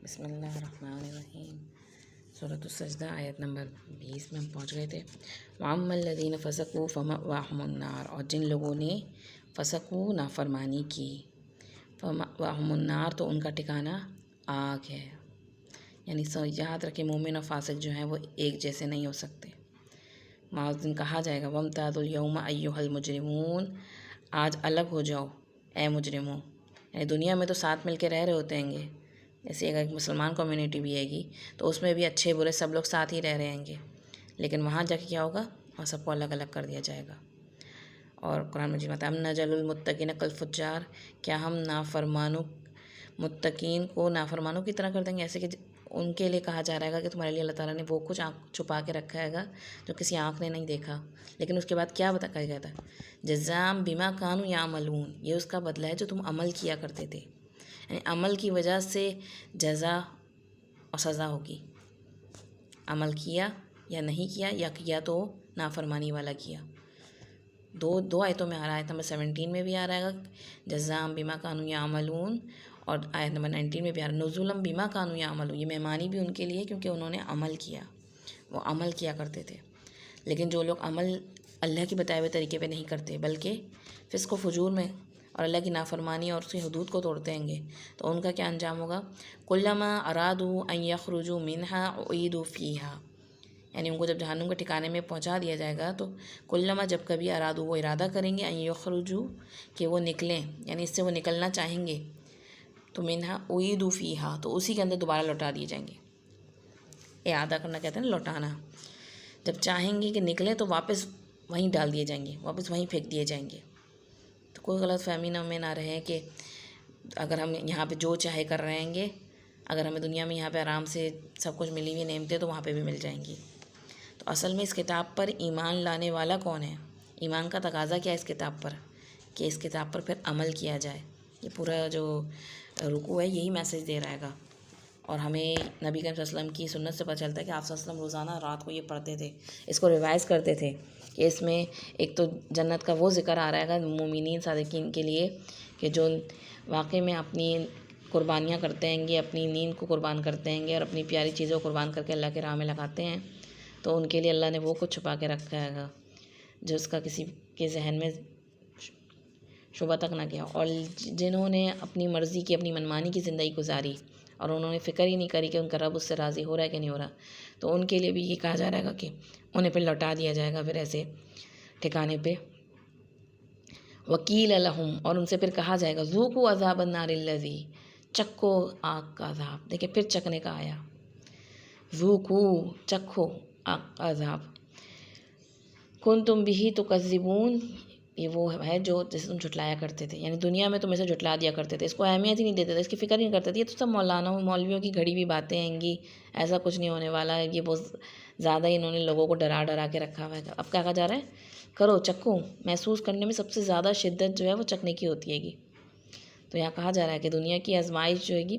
بسم اللہ الرحمن الرحیم۔ سورۃ السجدہ آیت نمبر 20 میں ہم پہنچ گئے تھے۔ وَأَمَّا الَّذِينَ فَسَقُوا فَمَأْوَاهُمُ النَّارُ، اور جن لوگوں نے فسقوا نافرمانی کی، فَمَأْوَاهُمُ النَّارُ تو ان کا ٹھکانہ آگ ہے۔ یعنی یاد رکھیں مومن اور فاسق جو ہیں وہ ایک جیسے نہیں ہو سکتے۔ اس دن کہا جائے گا وَامْتَازُوا الْيَوْمَ أَيُّهَا الْمُجْرِمُونَ، آج الگ ہو جاؤ اے مجرموں۔ یعنی دنیا میں تو ساتھ مل کے رہ رہے ہوتے ہیں گے، جیسے اگر ایک مسلمان کمیونٹی بھی ہے گی تو اس میں بھی اچھے برے سب لوگ ساتھ ہی رہ رہے ہیں گے، لیکن وہاں جا کے کیا ہوگا، وہاں سب کو الگ الگ کر دیا جائے گا۔ اور قرآن مجید میں ام نجعل المتقین کالفجار، کیا ہم نافرمانوں متقین کو نافرمانوں کی طرح کر دیں گے، ایسے کہ ان کے لیے کہا جا رہا ہے کہ تمہارے لیے اللہ تعالیٰ نے وہ کچھ آنکھ چھپا کے رکھا ہے گا جو کسی آنکھ نے نہیں دیکھا، لیکن اس کے بعد کیا بتایا گیا تھا، جزاء بما کانوا یعملون، یہ اس کا بدلہ ہے جو تم عمل کیا کرتے تھے۔ یعنی عمل کی وجہ سے جزا اور سزا ہوگی، عمل کیا یا نہیں کیا، یا کیا تو نافرمانی والا کیا۔ دو آیتوں میں آ رہا ہے، آیت نمبر 17 میں بھی آ رہا ہے جزاء بما کانوا یعملون، اور آیت نمبر 19 میں بھی آ رہا ہے نزلا بما کانوا یعملون، یہ مہمانی بھی ان کے لیے کیونکہ انہوں نے عمل کیا، وہ عمل کیا کرتے تھے۔ لیکن جو لوگ عمل اللہ کے بتائے ہوئے طریقے پہ نہیں کرتے بلکہ فسق و فجور میں اور اللہ کی نافرمانی اور اس کی حدود کو توڑتے ہیں گے، تو ان کا کیا انجام ہوگا، کلما ارادوا ان یخرجوا منہا اعیدوا فیہا، یعنی ان کو جب جہنم کے ٹھکانے میں پہنچا دیا جائے گا تو کلما جب کبھی ارادوا، وہ ارادہ کریں گے ان یخرجوا، کہ وہ نکلیں، یعنی اس سے وہ نکلنا چاہیں گے، تو منہا اعیدوا فیہا، تو اسی کے اندر دوبارہ لوٹا دیے جائیں گے۔ اعادہ کرنا کہتے ہیں لوٹانا، جب چاہیں گے کہ نکلیں تو واپس وہیں ڈال دیے جائیں گے، واپس وہیں پھینک دیے جائیں گے۔ تو کوئی غلط فہمی میں نہ رہے کہ اگر ہم یہاں پہ جو چاہے کر رہے ہیں گے، اگر ہمیں دنیا میں یہاں پہ آرام سے سب کچھ ملی ہوئی نعمتیں تو وہاں پہ بھی مل جائیں گی۔ تو اصل میں اس کتاب پر ایمان لانے والا کون ہے، ایمان کا تقاضا کیا ہے اس کتاب پر، کہ اس کتاب پر پھر عمل کیا جائے۔ یہ پورا جو رکوع ہے یہی میسیج دے رہے گا، اور ہمیں نبی کریم صلی اللہ علیہ وسلم کی سنت سے پتہ چلتا ہے کہ آپ صلی اللہ علیہ وسلم روزانہ رات کو یہ پڑھتے تھے، اس کو ریوائز کرتے تھے کہ اس میں ایک تو جنت کا وہ ذکر آ رہا ہے مومنین صادقین کے لیے کہ جو واقعی میں اپنی قربانیاں کرتے ہیں گے، اپنی نیند کو قربان کرتے ہیں گے اور اپنی پیاری چیزوں کو قربان کر کے اللہ کے راہ میں لگاتے ہیں، تو ان کے لیے اللہ نے وہ کچھ چھپا کے رکھا ہے گا جو اس کا کسی کے ذہن میں شبہ تک نہ کیا۔ اور جنہوں نے اپنی مرضی کی، اپنی منمانی کی زندگی گزاری اور انہوں نے فکر ہی نہیں کری کہ ان کا رب اس سے راضی ہو رہا ہے کہ نہیں ہو رہا، تو ان کے لیے بھی یہ کہا جا رہا ہے کہ انہیں پھر لوٹا دیا جائے گا پھر ایسے ٹھکانے پہ۔ وکیل لہم، اور ان سے پھر کہا جائے گا ذوقوا عذاب النار الذی، چکھو آگ کا عذاب، دیکھیں پھر چکھنے کا آیا، ذوقوا چکھو آگ کا عذاب، کنتم بہ تکذبون، یہ وہ ہے جو جسے تم جھٹلایا کرتے تھے، یعنی دنیا میں تم اسے جھٹلا دیا کرتے تھے، اس کو اہمیت ہی نہیں دیتے تھے، اس کی فکر ہی نہیں کرتے تھے، یہ تو سب مولویوں کی گھڑی ہوئی باتیں ہیں گی، ایسا کچھ نہیں ہونے والا ہے، یہ بہت زیادہ ہی انہوں نے لوگوں کو ڈرا ڈرا کے رکھا ہوا ہے۔ اب کیا کہا جا رہا ہے، کرو چکھو، محسوس کرنے میں سب سے زیادہ شدت جو ہے وہ چکھنے کی ہوتی ہے گی۔ تو یہاں کہا جا رہا ہے کہ دنیا کی آزمائش جو ہے گی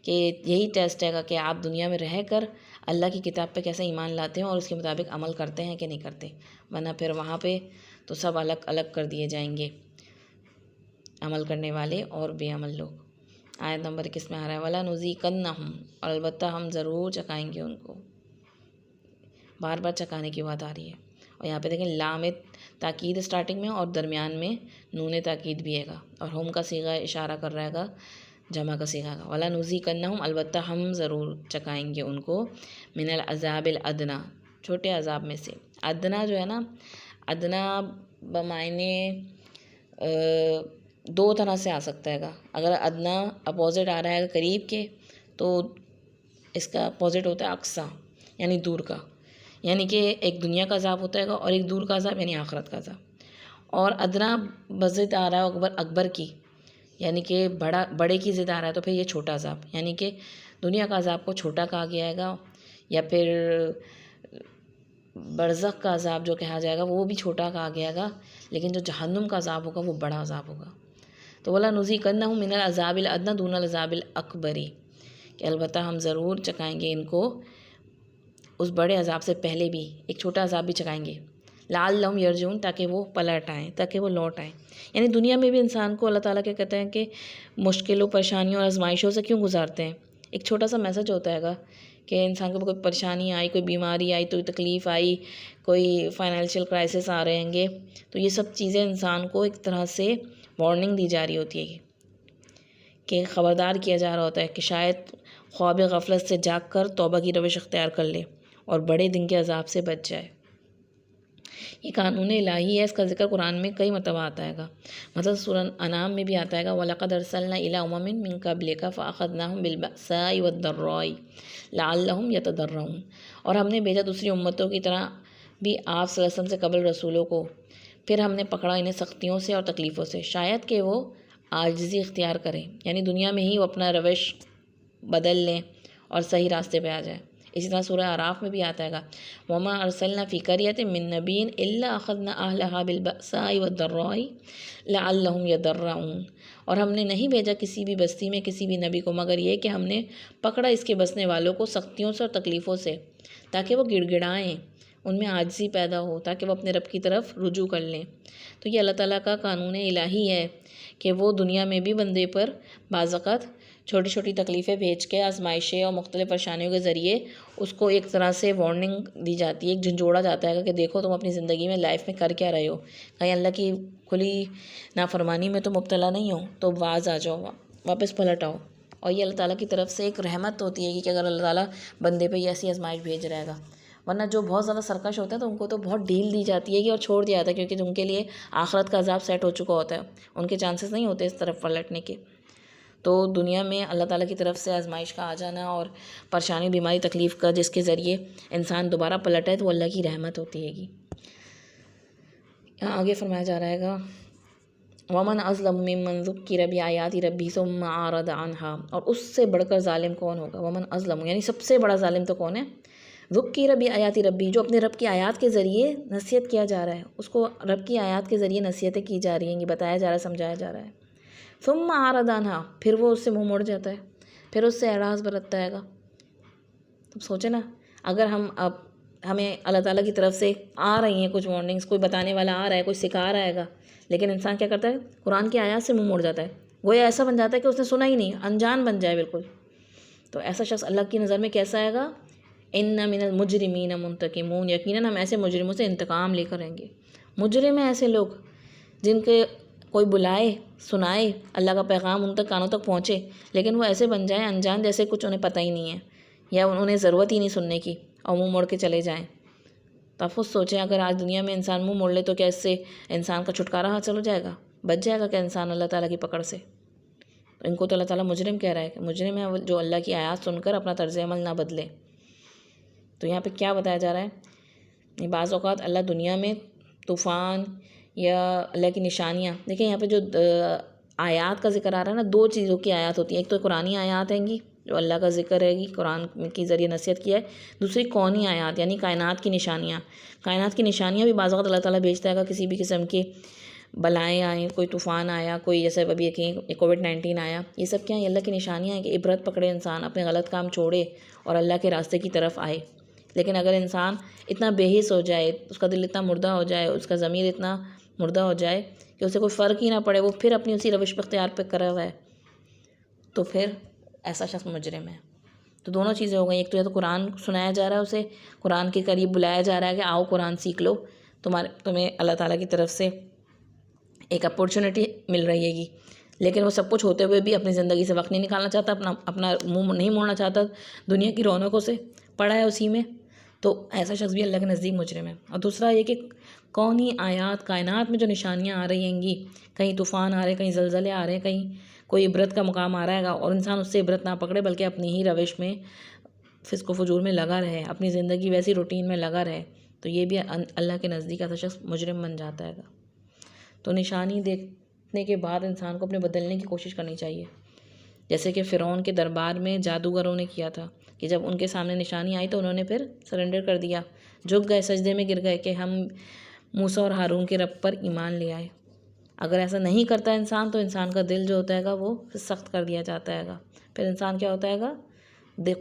کہ یہی ٹیسٹ ہے گا کہ آپ دنیا میں رہ کر اللہ کی کتاب پہ کیسے ایمان لاتے ہیں اور اس کے مطابق عمل کرتے ہیں کہ نہیں کرتے، ورنہ پھر وہاں پہ تو سب الگ الگ کر دیے جائیں گے، عمل کرنے والے اور بے عمل لوگ۔ آیت نمبر 21 میں آ رہا ہے وَلَنُذِيقَنَّهُمْ، اور البتہ ہم ضرور چکھائیں گے ان کو، بار بار چکھانے کی بات آ رہی ہے۔ اور یہاں پہ دیکھیں لام تاکید اسٹارٹنگ میں اور درمیان میں نون تاکید بھی ہے گا، اور ہم کا صیغہ اشارہ کر رہے گا جمع کا صیغہ گا، وَلَنُذِيقَنَّهُمْ، البتہ ہم ضرور چکھائیں گے ان کو، من العذاب الادنا، چھوٹے عذاب میں سے۔ ادنا جو ہے نا، ادنا بمعنی دو طرح سے آ سکتا ہے گا، اگر ادنا اپوزٹ آ رہا ہے قریب کے تو اس کا اپوزٹ ہوتا ہے اقصیٰ، یعنی دور کا، یعنی کہ ایک دنیا کا عذاب ہوتا ہے گا اور ایک دور کا عذاب یعنی آخرت کا عذاب۔ اور ادنا بضد آ رہا ہے اکبر کی، یعنی کہ بڑے کی ضد آ رہا ہے تو پھر یہ چھوٹا عذاب، یعنی کہ دنیا کا عذاب کو چھوٹا کہا گیا ہے گا، یا پھر برزخ کا عذاب جو کہا جائے گا وہ بھی چھوٹا کہا گیا گا، لیکن جو جہنم کا عذاب ہوگا وہ بڑا عذاب ہوگا۔ تو وَلَنُذِيقَنَّهُم مِّنَ الْعَذَابِ الْأَدْنَىٰ دُونَ الْعَذَابِ الْأَكْبَرِ، کہ البتہ ہم ضرور چکھائیں گے ان کو اس بڑے عذاب سے پہلے بھی ایک چھوٹا عذاب بھی چکھائیں گے، لعلہم یرجعون، تاکہ وہ پلٹ آئیں، تاکہ وہ لوٹ آئیں۔ یعنی دنیا میں بھی انسان کو اللہ تعالیٰ کیا کہتے ہیں کہ مشکلوں، پریشانیوں اور آزمائشوں سے کیوں گزارتے ہیں، ایک چھوٹا سا میسج ہوتا ہے گا کہ انسان کو کوئی پریشانی آئی، کوئی بیماری آئی، کوئی تکلیف آئی، کوئی فائنینشیل کرائسس آ رہے ہیں گے، تو یہ سب چیزیں انسان کو ایک طرح سے وارننگ دی جا رہی ہوتی ہے کہ خبردار کیا جا رہا ہوتا ہے کہ شاید خواب غفلت سے جاگ کر توبہ کی روش اختیار کر لے اور بڑے دن کے عذاب سے بچ جائے۔ یہ قانون الہی ہے، اس کا ذکر قرآن میں کئی مرتبہ آتا ہے گا، مثلا سورہ انعام میں بھی آتا ہے گا وَلَقَدْ أَرْسَلْنَا إِلَىٰ أُمَمٍ مِّن قَبْلِكَ فَأَخَذْنَاهُم بِالْبَأْسَاءِ وَالضَّرَّاءِ لَعَلَّهُمْ يَتَضَرَّعُونَ، اور ہم نے بھیجا دوسری امتوں کی طرح بھی آپ صلی اللہ علیہ وسلم سے قبل رسولوں کو، پھر ہم نے پکڑا انہیں سختیوں سے اور تکلیفوں سے، شاید کہ وہ عاجزی اختیار کریں، یعنی دنیا میں ہی وہ اپنا روش بدل لیں اور صحیح راستے پہ آ جائیں۔ اسی طرح سورہ اعراف میں بھی آتا ہے گا وَمَا أَرْسَلْنَا فِي قَرْيَةٍ مِّن نَّبِيٍّ إِلَّا أَخَذْنَا أَهْلَهَا بِالْبَأْسَاءِ وَالضَّرَّاءِ لَعَلَّهُمْ يَضَرَّعُونَ، اور ہم نے نہیں بھیجا کسی بھی بستی میں کسی بھی نبی کو مگر یہ کہ ہم نے پکڑا اس کے بسنے والوں کو سختیوں سے اور تکلیفوں سے تاکہ وہ گڑ گڑائیں، ان میں عاجزی پیدا ہو، تاکہ وہ اپنے رب کی طرف رجوع کر لیں۔ تو یہ اللہ تعالیٰ کا قانون الہی ہے کہ وہ دنیا میں بھی بندے پر بعض اوقات چھوٹی چھوٹی تکلیفیں بھیج کے آزمائشیں اور مختلف پریشانیوں کے ذریعے اس کو ایک طرح سے وارننگ دی جاتی ہے، ایک جھنجھوڑا جاتا ہے کہ دیکھو تم اپنی زندگی میں لائف میں کر کیا رہے ہو، کہیں اللہ کی کھلی نافرمانی میں تو مبتلا نہیں ہو تو باز آ جاؤ، واپس پلٹ آؤ۔ اور یہ اللہ تعالیٰ کی طرف سے ایک رحمت ہوتی ہے کہ اگر اللہ تعالیٰ بندے پہ یہ ایسی آزمائش بھیج رہے گا، ورنہ جو بہت زیادہ سرکش ہوتے ہیں تو ان کو تو بہت ڈھیل دی جاتی ہے کہ اور چھوڑ دیا جاتا ہے، کیونکہ ان کے لیے آخرت کا عذاب سیٹ ہو چکا ہوتا ہے، ان کے چانسز نہیں ہوتے اس طرف پلٹنے کے۔ تو دنیا میں اللہ تعالیٰ کی طرف سے آزمائش کا آ جانا اور پریشانی بیماری تکلیف کا جس کے ذریعے انسان دوبارہ پلٹا ہے تو وہ اللہ کی رحمت ہوتی ہے گی۔ یہاں آگے فرمایا جا رہا ہے گا وَمَنْ أَظْلَمُ مِمَّنْ ذُكِّرَ بِآيَاتِ رَبِّهِ ثُمَّ أَعْرَضَ عَنْهَا، اور اس سے بڑھ کر ظالم کون ہوگا؟ وَمَنْ أَظْلَمُ یعنی سب سے بڑا ظالم تو کون ہے؟ ذُكِّرَ بِآيَاتِ رَبِّهِ، جو اپنے رب کی آیات کے ذریعے نصیحت کیا جا رہا ہے، اس کو رب کی آیات کے ذریعے نصیحتیں کی جا رہی ہیں، بتایا جا رہا ہے، سمجھایا جا رہا ہے، ثُمَّ أَعْرَضَ عَنْهَا، پھر وہ اس سے منہ موڑ جاتا ہے، پھر اس سے اعراض برتتا ہے گا۔ تم سوچیں نا، اگر ہمیں اللہ تعالیٰ کی طرف سے آ رہی ہیں کچھ وارننگس، کوئی بتانے والا آ رہا ہے، کوئی سکھا رہا ہے گا، لیکن انسان کیا کرتا ہے؟ قرآن کی آیات سے منہ موڑ جاتا ہے، وہ ایسا بن جاتا ہے کہ اس نے سنا ہی نہیں، انجان بن جائے بالکل۔ تو ایسا شخص اللہ کی نظر میں کیسا آئے گا؟ اِنَّ مِنَ الْمُجْرِمِينَ مُنْتَقِمُونَ، یقیناً ہم ایسے مجرموں سے انتقام لے کر آئیں گے۔ مجرم ہیں ایسے لوگ جن کے کوئی بلائے سنائے اللہ کا پیغام ان تک کانوں تک پہنچے، لیکن وہ ایسے بن جائیں انجان جیسے کچھ انہیں پتہ ہی نہیں ہے یا انہیں ضرورت ہی نہیں سننے کی، اور منہ موڑ کے چلے جائیں۔ تو آپ خود سوچیں اگر آج دنیا میں انسان منہ موڑ لے تو کیا اس سے انسان کا چھٹکارا حاصل ہو جائے گا؟ بچ جائے گا کہ انسان اللہ تعالیٰ کی پکڑ سے؟ تو ان کو تو اللہ تعالیٰ مجرم کہہ رہا ہے کہ مجرم ہے جو اللہ کی آیات سن کر اپنا طرز عمل نہ بدلے۔ تو یہاں پہ کیا بتایا جا رہا ہے؟ بعض اوقات اللہ دنیا میں طوفان یا اللہ کی نشانیاں، دیکھیں یہاں پہ جو آیات کا ذکر آ رہا ہے نا، دو چیزوں کی آیات ہوتی ہیں، ایک تو قرآنی آیات ہیں گی جو اللہ کا ذکر ہے گی، قرآن کے ذریعے نصیحت کیا ہے، دوسری کونی آیات یعنی کائنات کی نشانیاں۔ کائنات کی نشانیاں بھی بعض اوقات اللہ تعالیٰ بھیجتا ہے گا، کسی بھی قسم کی بلائیں آئیں، کوئی طوفان آیا، کوئی جیسے ابھی کہیں کووڈ-19 آیا، یہ سب کیا ہیں؟ اللہ کی نشانیاں ہیں کہ عبرت پکڑے انسان، اپنے غلط کام چھوڑے اور اللہ کے راستے کی طرف آئے۔ لیکن اگر انسان اتنا بے حس ہو جائے، اس کا دل اتنا مردہ ہو جائے، اس کا ضمیر اتنا مردہ ہو جائے کہ اسے کوئی فرق ہی نہ پڑے، وہ پھر اپنی اسی روش پہ اختیار پہ کرا ہوا ہے، تو پھر ایسا شخص مجرم ہے۔ تو دونوں چیزیں ہو گئیں، ایک تو یہ تو قرآن سنایا جا رہا ہے، اسے قرآن کے قریب بلایا جا رہا ہے کہ آؤ قرآن سیکھ لو، تمہیں اللہ تعالیٰ کی طرف سے ایک اپورچونٹی مل رہی ہے گی، لیکن وہ سب کچھ ہوتے ہوئے بھی اپنی زندگی سے وقت نہیں نکالنا چاہتا، اپنا منہ نہیں موڑنا چاہتا دنیا کی رونقوں سے، پڑا ہے اسی میں، تو ایسا شخص بھی اللہ کے نزدیک مجرم ہے۔ اور دوسرا یہ کہ کونی آیات، کائنات میں جو نشانیاں آ رہی ہیں گی، کہیں طوفان آ رہے ہیں، کہیں زلزلے آ رہے ہیں، کہیں کوئی عبرت کا مقام آ رہا ہے گا، اور انسان اس سے عبرت نہ پکڑے بلکہ اپنی ہی روش میں فسق و فجور میں لگا رہے، اپنی زندگی ویسی روٹین میں لگا رہے، تو یہ بھی اللہ کے نزدیک ایسا شخص مجرم بن جاتا ہے گا۔ تو نشانی دیکھنے کے بعد انسان کو اپنے بدلنے کی کوشش کرنی چاہیے، جیسے کہ فرعون کے دربار میں جادوگروں نے کیا تھا کہ جب ان کے سامنے نشانی آئی تو انہوں نے پھر سرنڈر کر دیا، جھک گئے، سجدے میں گر گئے کہ ہم موسیٰ اور ہارون کے رب پر ایمان لے آئے۔ اگر ایسا نہیں کرتا انسان تو انسان کا دل جو ہوتا ہے گا وہ سخت کر دیا جاتا ہے گا، پھر انسان کیا ہوتا ہے گا،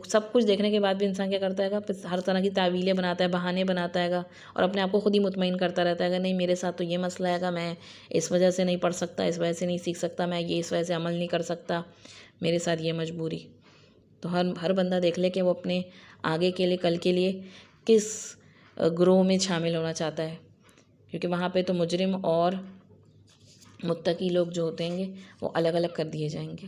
سب کچھ دیکھنے کے بعد بھی انسان کیا کرتا ہے گا، پھر ہر طرح کی تعویلیں بناتا ہے، بہانے بناتا ہے گا، اور اپنے آپ کو خود ہی مطمئن کرتا رہتا ہے گا، نہیں میرے ساتھ تو یہ مسئلہ ہے گا، میں اس وجہ سے نہیں پڑھ سکتا، اس وجہ سے نہیں سیکھ سکتا، میں یہ اس وجہ سے عمل نہیں کر سکتا، میرے ساتھ یہ مجبوری۔ تو ہر بندہ دیکھ لے کہ وہ اپنے آگے کے لیے کل کے لیے کس گروہ میں شامل ہونا چاہتا ہے، کیونکہ وہاں پہ تو مجرم اور متقی لوگ جو ہوتے ہیں وہ الگ الگ کر دیے جائیں گے۔